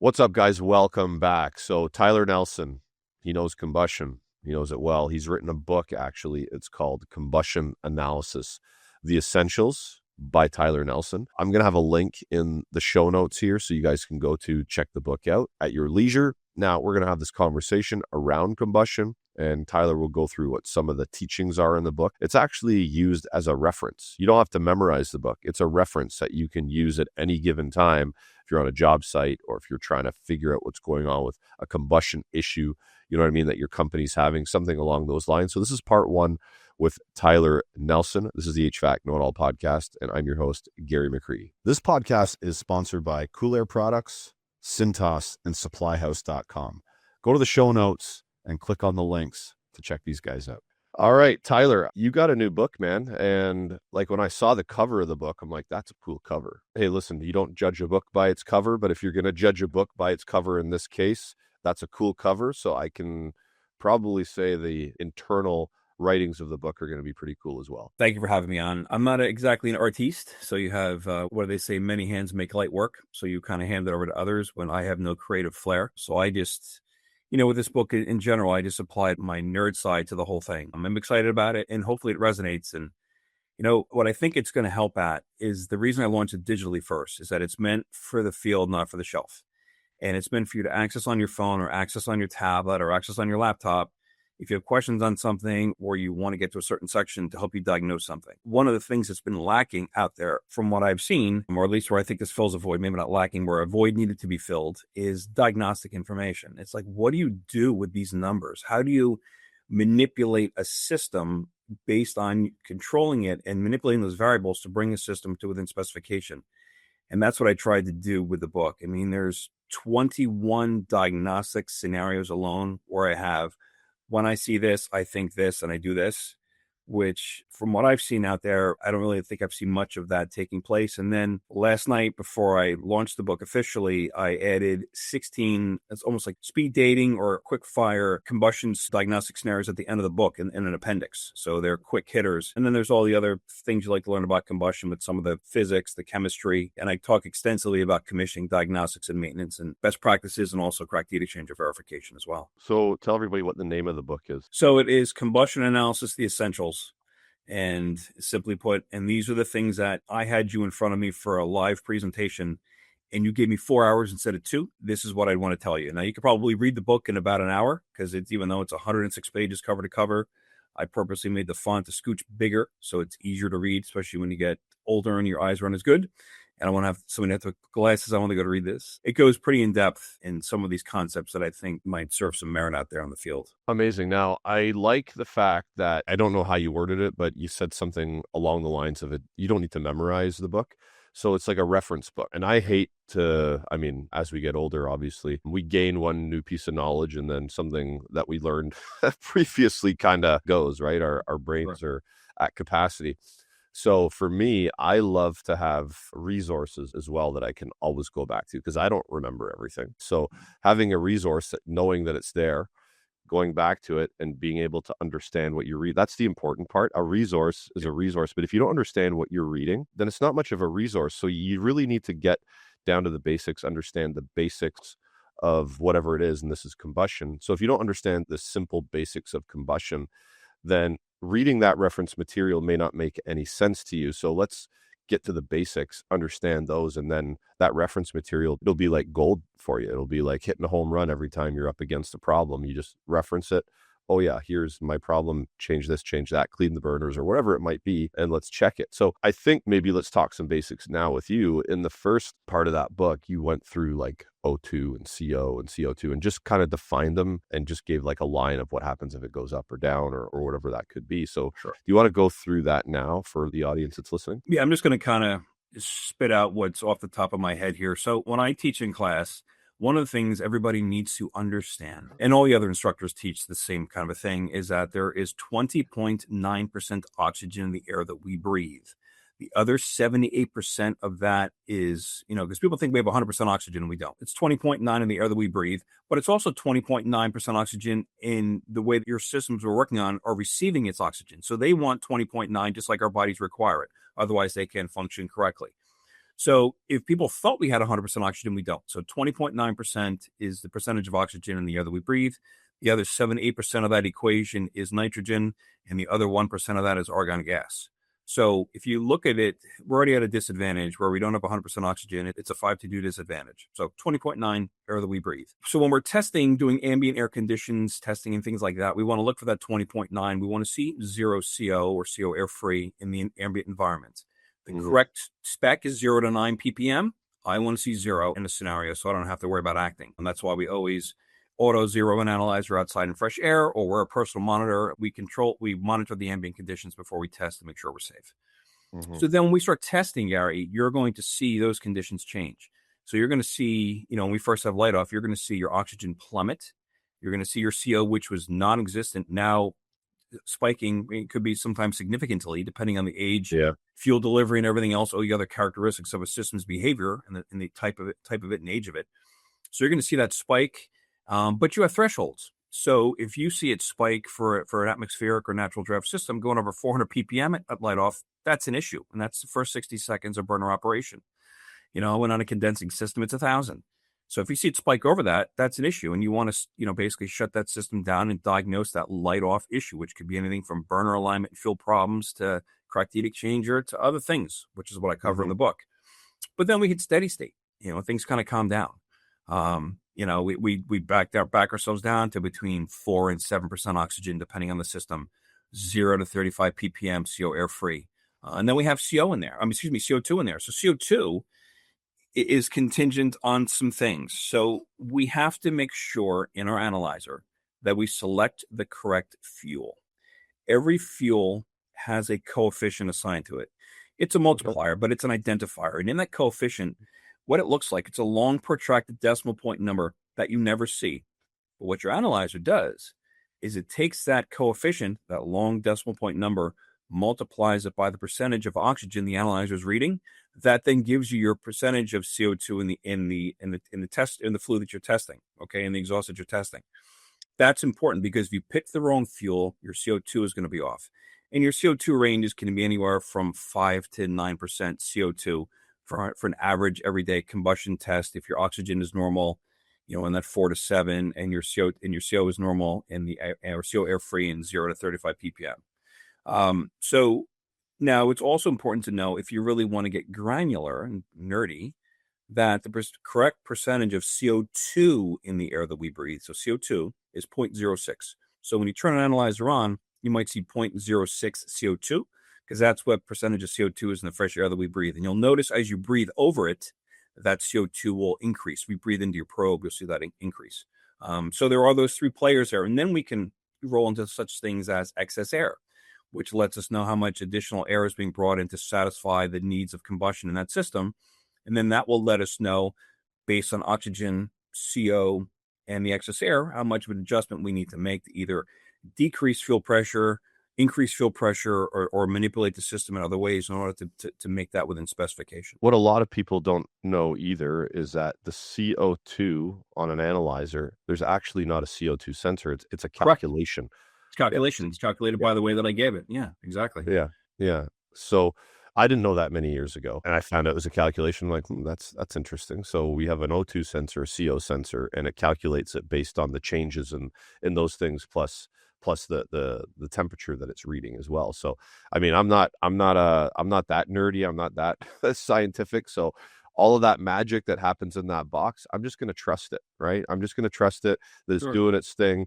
What's up, guys? Welcome back. So Tyler Nelson, he knows combustion. He knows it well. He's written a book, actually. It's called Combustion Analysis, The Essentials by Tyler Nelson. I'm going to have a link in the show notes here so you guys can go to check the book out at your leisure. Now, we're going to have this conversation around combustion, and Tyler will go through what some of the teachings are in the book. It's actually used as a reference. You don't have to memorize the book. It's a reference that you can use at any given time if you're on a job site or if you're trying to figure out what's going on with a combustion issue, you know what I mean, that your company's having, something along those lines. So this is part one with Tyler Nelson. This is the HVAC Know-It-All podcast, and I'm your host, Gary McCreadie. This podcast is sponsored by Cool Air Products, Cintas, and SupplyHouse.com. Go to the show notes and click on the links to check these guys out. All right, Tyler, you got a new book, man. And like when I saw the cover of the book, I'm like, that's a cool cover. Hey, listen, you don't judge a book by its cover, but if you're going to judge a book by its cover in this case, that's a cool cover. So I can probably say the internal writings of the book are going to be pretty cool as well. Thank you for having me on. I'm not exactly an artiste. So you have, what do they say? Many hands make light work. So you kind of hand it over to others when I have no creative flair. So I just, with this book in general, I just applied my nerd side to the whole thing. I'm excited about it, and hopefully it resonates. And, what I think it's going to help at is the reason I launched it digitally first is that it's meant for the field, not for the shelf. And it's meant for you to access on your phone or access on your tablet or access on your laptop if you have questions on something or you want to get to a certain section to help you diagnose something. One of the things that's been lacking out there from what I've seen, or at least where I think this fills a void, maybe not lacking, where a void needed to be filled, is diagnostic information. It's like, what do you do with these numbers? How do you manipulate a system based on controlling it and manipulating those variables to bring a system to within specification? And that's what I tried to do with the book. I mean, there's 21 diagnostic scenarios alone where I have, when I see this, I think this, and I do this, which from what I've seen out there, I don't really think I've seen much of that taking place. And then last night, before I launched the book officially, I added 16, it's almost like speed dating or quick fire combustion diagnostic scenarios at the end of the book in an appendix. So they're quick hitters. And then there's all the other things you like to learn about combustion with some of the physics, the chemistry. And I talk extensively about commissioning, diagnostics, and maintenance, and best practices, and also cracked heat exchanger verification as well. So tell everybody what the name of the book is. So it is Combustion Analysis, The Essentials. And simply put, and these are the things that I had you in front of me for a live presentation, and you gave me 4 hours instead of 2. This is what I'd want to tell you. Now, you could probably read the book in about an hour, because it's, even though it's 106 pages cover to cover, I purposely made the font a scooch bigger so it's easier to read, especially when you get older and your eyes aren't as good. And I want to have someone have the glasses. I want to go to read this. It goes pretty in depth in some of these concepts that I think might serve some merit out there on the field. Amazing. Now, I like the fact that, I don't know how you worded it, but you said something along the lines of it. You don't need to memorize the book. So it's like a reference book. And I hate to, as we get older, obviously, we gain one new piece of knowledge and then something that we learned previously kind of goes, right? Our brains are at capacity. So for me, I love to have resources as well that I can always go back to, because I don't remember everything. So having a resource, knowing that it's there, going back to it and being able to understand what you read, that's the important part. A resource is a resource, but if you don't understand what you're reading, then it's not much of a resource. So you really need to get down to the basics, understand the basics of whatever it is, and this is combustion. So if you don't understand the simple basics of combustion, then reading that reference material may not make any sense to you. So let's get to the basics, understand those, and then that reference material, it'll be like gold for you. It'll be like hitting a home run every time you're up against a problem. You just reference it. Oh yeah, here's my problem. Change this, change that, clean the burners, or whatever it might be, and let's check it. So I think maybe let's talk some basics now with you. In the first part of that book, you went through like O2 and CO and CO2 and just kind of defined them and just gave like a line of what happens if it goes up or down or whatever that could be. So do you want to go through that now for the audience that's listening? Yeah, I'm just going to kind of spit out what's off the top of my head here. So when I teach in class, one of the things everybody needs to understand, and all the other instructors teach the same kind of a thing, is that there is 20.9% oxygen in the air that we breathe. The other 78% of that is, because people think we have 100% oxygen and we don't. It's 20.9 in the air that we breathe, but it's also 20.9% oxygen in the way that your systems we're working on are receiving its oxygen. So they want 20.9 just like our bodies require it. Otherwise, they can't function correctly. So if people thought we had 100% oxygen, we don't. So 20.9% is the percentage of oxygen in the air that we breathe. The other 7-8% of that equation is nitrogen, and the other 1% of that is argon gas. So if you look at it, we're already at a disadvantage where we don't have 100% oxygen. It's a 5-2 disadvantage. So 20.9 air that we breathe. So when we're testing, doing ambient air conditions testing and things like that, we want to look for that 20.9. We want to see 0 CO or CO air free in the ambient environment. The correct spec is 0 to 9 ppm. I want to see 0 in a scenario so I don't have to worry about acting. And that's why we always auto zero an analyzer outside in fresh air, or wear a personal monitor. We monitor the ambient conditions before we test to make sure we're safe. So then when we start testing, Gary, you're going to see those conditions change. So you're going to see, when we first have light off, you're going to see your oxygen plummet. You're going to see your CO, which was non-existent, now spiking. It could be sometimes significantly, depending on the age, fuel delivery, and everything else, all the other characteristics of a system's behavior and the type of it and age of it. So you're going to see that spike. But you have thresholds. So if you see it spike for an atmospheric or natural draft system going over 400 ppm at light off, that's an issue. And that's the first 60 seconds of burner operation. When on a condensing system, it's 1,000. So if you see it spike over that, that's an issue. And you want to, basically shut that system down and diagnose that light off issue, which could be anything from burner alignment and fuel problems to cracked heat exchanger to other things, which is what I cover in the book. But then we hit steady state. Things kind of calm down. We back ourselves down to between 4 and 7% oxygen, depending on the system, 0 to 35 ppm CO air free. And then we have CO2 in there. So CO2 is contingent on some things. So we have to make sure in our analyzer that we select the correct fuel. Every fuel has a coefficient assigned to it. It's a multiplier, but it's an identifier. And in that coefficient, what it looks like, it's a long protracted decimal point number that you never see. But what your analyzer does is it takes that coefficient, that long decimal point number, multiplies it by the percentage of oxygen the analyzer is reading. That then gives you your percentage of CO2 in the fluid that you're testing, in the exhaust that you're testing. That's important because if you pick the wrong fuel, your CO2 is going to be off. And your CO2 ranges can be anywhere from 5 to 9% CO2 for an average everyday combustion test. If your oxygen is normal, in that 4 to 7, and your CO is normal, and the CO air free in 0 to 35 ppm. So now it's also important to know, if you really want to get granular and nerdy, that the correct percentage of CO2 in the air that we breathe, so CO2, is 0.06. So when you turn an analyzer on, you might see 0.06 CO2, because that's what percentage of CO2 is in the fresh air that we breathe. And you'll notice as you breathe over it, that CO2 will increase. If you breathe into your probe, you'll see that increase. So there are those three players there. And then we can roll into such things as excess air, which lets us know how much additional air is being brought in to satisfy the needs of combustion in that system. And then that will let us know, based on oxygen, CO, and the excess air, how much of an adjustment we need to make to either decrease fuel pressure, increase fuel pressure, or manipulate the system in other ways in order to make that within specification. What a lot of people don't know either is that the CO2 on an analyzer, there's actually not a CO2 sensor. It's a calculation. It's calculation. It's calculated by the way that I gave it. Yeah, exactly. Yeah. So I didn't know that many years ago, and I found out it was a calculation. I'm like, that's interesting. So we have an O2 sensor, a CO sensor, and it calculates it based on the changes in those things, plus the temperature that it's reading as well. So I mean, I'm not that nerdy, I'm not that scientific. So all of that magic that happens in that box, I'm just going to trust it, right? I'm just going to trust it that it's doing its thing.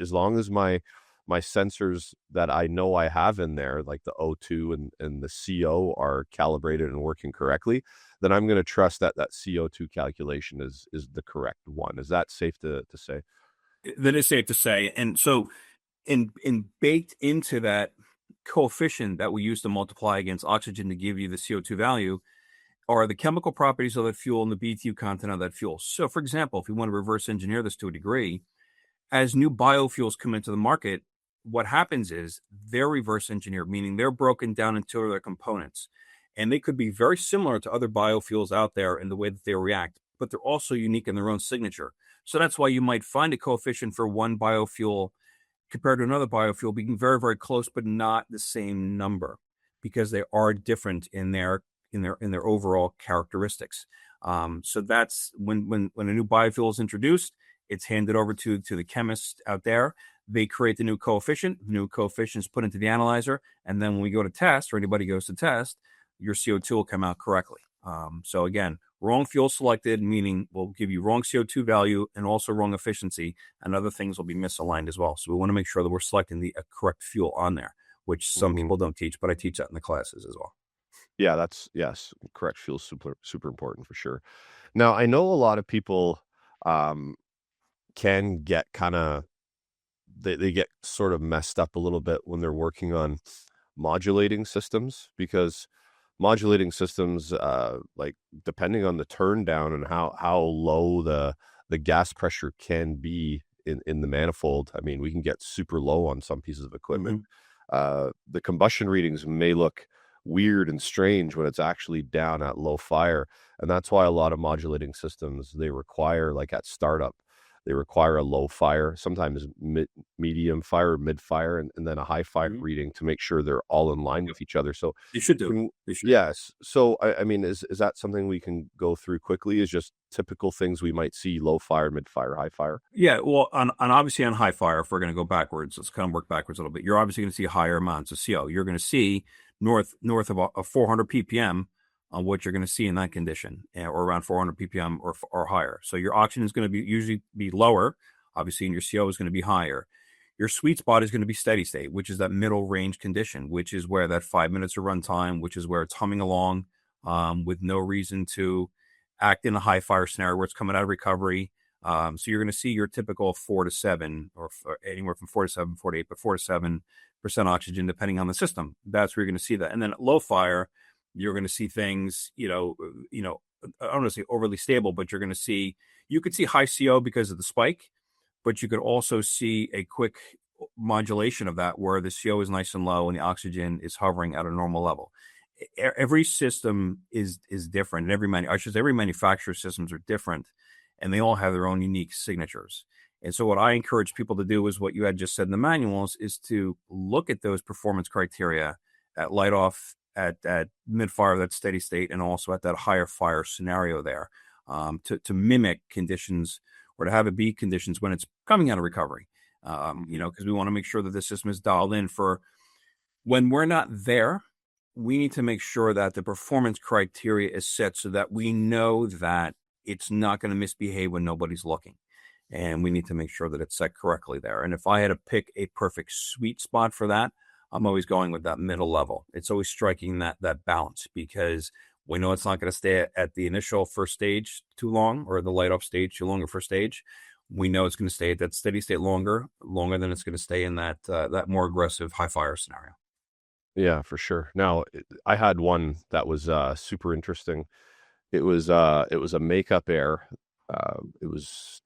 As long as my sensors that I know I have in there, like the O2 and the CO, are calibrated and working correctly, then I'm going to trust that CO2 calculation is the correct one. Is that safe to say? That is safe to say. And so in baked into that coefficient that we use to multiply against oxygen to give you the CO2 value are the chemical properties of that fuel and the BTU content of that fuel. So for example, if we want to reverse engineer this to a degree, as new biofuels come into the market, what happens is they're reverse engineered, meaning they're broken down into their components. And they could be very similar to other biofuels out there in the way that they react, but they're also unique in their own signature. So that's why you might find a coefficient for one biofuel compared to another biofuel being very, very close, but not the same number, because they are different in their in their overall characteristics. So that's when a new biofuel is introduced, it's handed over to the chemist out there. They create the new coefficient. The new coefficient is put into the analyzer, and then when we go to test, or anybody goes to test, your CO2 will come out correctly. So again, wrong fuel selected, meaning we'll give you wrong CO2 value and also wrong efficiency, and other things will be misaligned as well. So we want to make sure that we're selecting the correct fuel on there, which some people don't teach, but I teach that in the classes as well. Yeah, yes, correct. Fuel's super important for sure. Now, I know a lot of people can get they get sort of messed up a little bit when they're working on modulating systems, because modulating systems, like depending on the turn down and how low the gas pressure can be in the manifold. I mean, we can get super low on some pieces of equipment. The combustion readings may look weird and strange when it's actually down at low fire, and that's why a lot of modulating systems, they require, like at startup, they require a low fire, sometimes medium fire or mid fire, and then a high fire reading to make sure they're all in line with each other. So you should do. Yes. So I mean, is that something we can go through quickly? Is just typical things we might see: low fire, mid fire, high fire? Yeah. Well, on obviously on high fire, if we're going to go backwards, let's kind of work backwards a little bit. You're obviously going to see higher amounts of CO. You're going to see north of a 400 ppm on what you're going to see in that condition, or around 400 ppm or higher. So your oxygen is going to usually be lower, obviously, and your CO is going to be higher. Your sweet spot is going to be steady state, which is that middle range condition, which is where that 5 minutes of runtime, which is where it's humming along with no reason to act in a high fire scenario where it's coming out of recovery. So you're going to see your typical 4 to 7, or anywhere from 4 to 7, 4 to 8, but 4 to 7% oxygen, depending on the system. That's where you're going to see that. And then at low fire, you're going to see things, I don't want to say overly stable, but you could see high CO because of the spike, but you could also see a quick modulation of that where the CO is nice and low and the oxygen is hovering at a normal level. Every system is different, and every manufacturer's systems are different, and they all have their own unique signatures. And so what I encourage people to do is what you had just said in the manuals, is to look at those performance criteria at light off, at mid fire, that steady state, and also at that higher fire scenario there, to mimic conditions, or to have it be conditions when it's coming out of recovery. Because we want to make sure that the system is dialed in for when we're not there. We need to make sure that the performance criteria is set so that we know that it's not going to misbehave when nobody's looking. And we need to make sure that it's set correctly there. And if I had to pick a perfect sweet spot for that, I'm always going with that middle level. It's always striking that balance, because we know it's not going to stay at the initial first stage too long, or the light off stage too long, or first stage. We know it's going to stay at that steady state longer than it's going to stay in that more aggressive high fire scenario. Yeah, for sure. Now, I had one that was super interesting. It was a makeup air. It was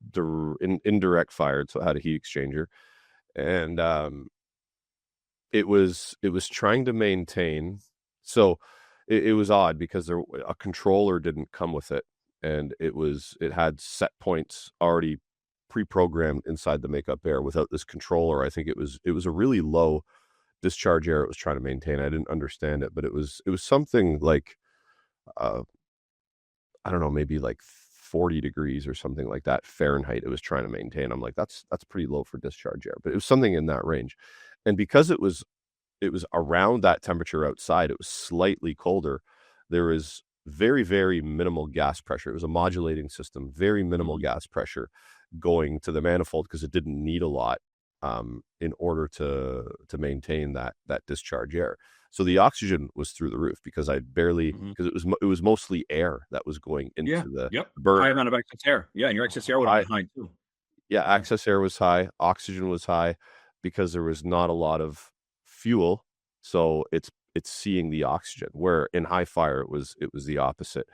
indirect fired, so it had a heat exchanger, and it was trying to maintain. So it was odd because a controller didn't come with it, and it had set points already pre-programmed inside the makeup air without this controller. I think it was a really low discharge air it was trying to maintain. I didn't understand it, but it was something like I don't know, maybe like 40 degrees or something like that Fahrenheit it was trying to maintain. I'm like, that's pretty low for discharge air, but it was something in that range. And because it was around that temperature outside, it was slightly colder. There was very, very minimal gas pressure. It was a modulating system, very minimal gas pressure going to the manifold, because it didn't need a lot in order to maintain that discharge air. So the oxygen was through the roof, because because it was mostly air that was going into the burn. High amount of excess air. Yeah, and your excess air would have been high too. Yeah, excess air was high, oxygen was high, because there was not a lot of fuel, so it's seeing the oxygen. Where in high fire it was the opposite.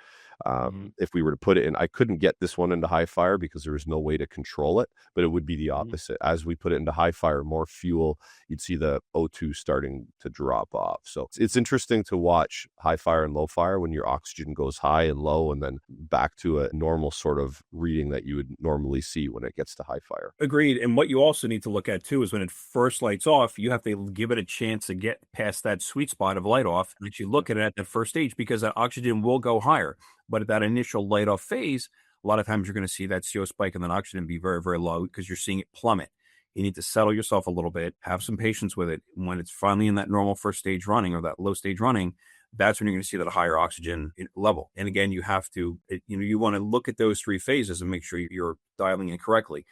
Mhm. If we were to put it in, I couldn't get this one into high fire because there was no way to control it, but it would be the Mhm. opposite. As we put it into high fire, more fuel, you'd see the O2 starting to drop off. So it's interesting to watch high fire and low fire when your oxygen goes high and low and then back to a normal sort of reading that you would normally see when it gets to high fire. Agreed. And what you also need to look at too is when it first lights off, you have to give it a chance to get past that sweet spot of light off and actually look at it at that first stage, because that oxygen will go higher. But at that initial light off phase, a lot of times you're going to see that CO spike and then oxygen be very, very low because you're seeing it plummet. You need to settle yourself a little bit, have some patience with it. When it's finally in that normal first stage running or that low stage running, that's when you're going to see that higher oxygen level. And again, you have to, you want to look at those three phases and make sure you're dialing in correctly.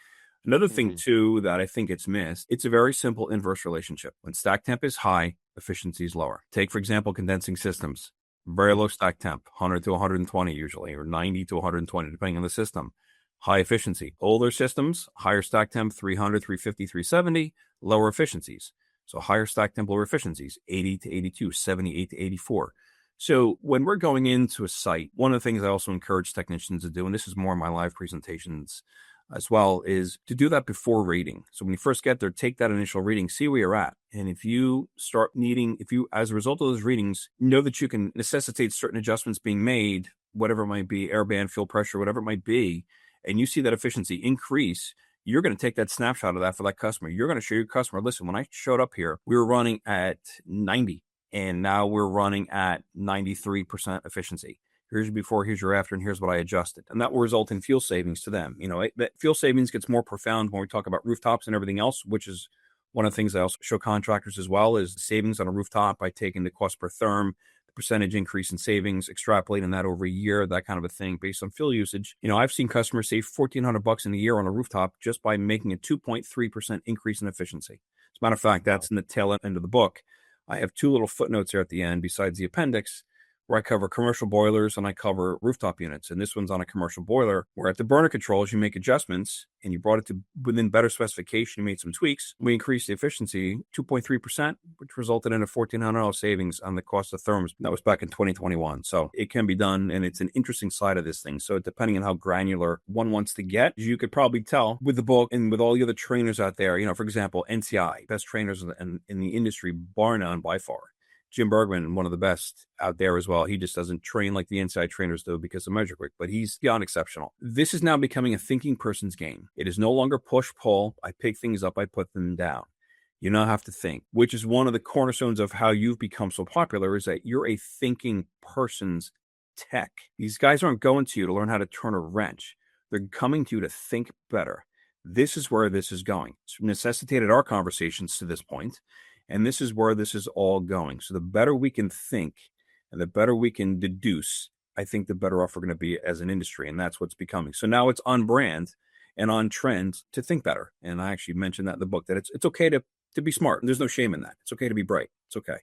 Another thing Mhm. too that I think it's missed, it's a very simple inverse relationship. When stack temp is high, efficiency is lower. Take, for example, condensing systems. Very low stack temp, 100 to 120 usually, or 90 to 120, depending on the system. High efficiency. Older systems, higher stack temp, 300, 350, 370, lower efficiencies. So higher stack temp, lower efficiencies, 80 to 82, 78 to 84. So when we're going into a site, one of the things I also encourage technicians to do, and this is more in my live presentations as well, is to do that before rating. So when you first get there, take that initial reading, see where you're at. And if you start needing, if you, as a result of those readings, know that you can necessitate certain adjustments being made, whatever it might be, air band, fuel pressure, whatever it might be, and you see that efficiency increase, you're going to take that snapshot of that for that customer. You're going to show your customer, listen, when I showed up here, we were running at 90 and now we're running at 93% efficiency. Here's your before, here's your after, and here's what I adjusted. And that will result in fuel savings to them. That fuel savings gets more profound when we talk about rooftops and everything else, which is one of the things I also show contractors as well, is savings on a rooftop by taking the cost per therm, the percentage increase in savings, extrapolating that over a year, that kind of a thing based on fuel usage. I've seen customers save $1,400 in a year on a rooftop just by making a 2.3% increase in efficiency. As a matter of fact, that's in the tail end of the book. I have two little footnotes there at the end besides the appendix, where I cover commercial boilers and I cover rooftop units. And this one's on a commercial boiler where at the burner controls, you make adjustments and you brought it to within better specification. You made some tweaks. We increased the efficiency 2.3%, which resulted in a $1,400 savings on the cost of therms. That was back in 2021. So it can be done. And it's an interesting side of this thing. So depending on how granular one wants to get, you could probably tell with the book and with all the other trainers out there, for example, NCI, best trainers in the industry, bar none by far. Jim Bergman, one of the best out there as well. He just doesn't train like the inside trainers do because of Measure Quick, but he's beyond exceptional. This is now becoming a thinking person's game. It is no longer push-pull. I pick things up, I put them down. You now have to think, which is one of the cornerstones of how you've become so popular, is that you're a thinking person's tech. These guys aren't going to you to learn how to turn a wrench. They're coming to you to think better. This is where this is going. It's necessitated our conversations to this point. And this is where this is all going. So the better we can think and the better we can deduce, I think the better off we're going to be as an industry. And that's what's becoming. So now it's on brand and on trend to think better. And I actually mentioned that in the book, that it's okay to be smart. And there's no shame in that. It's okay to be bright. It's okay.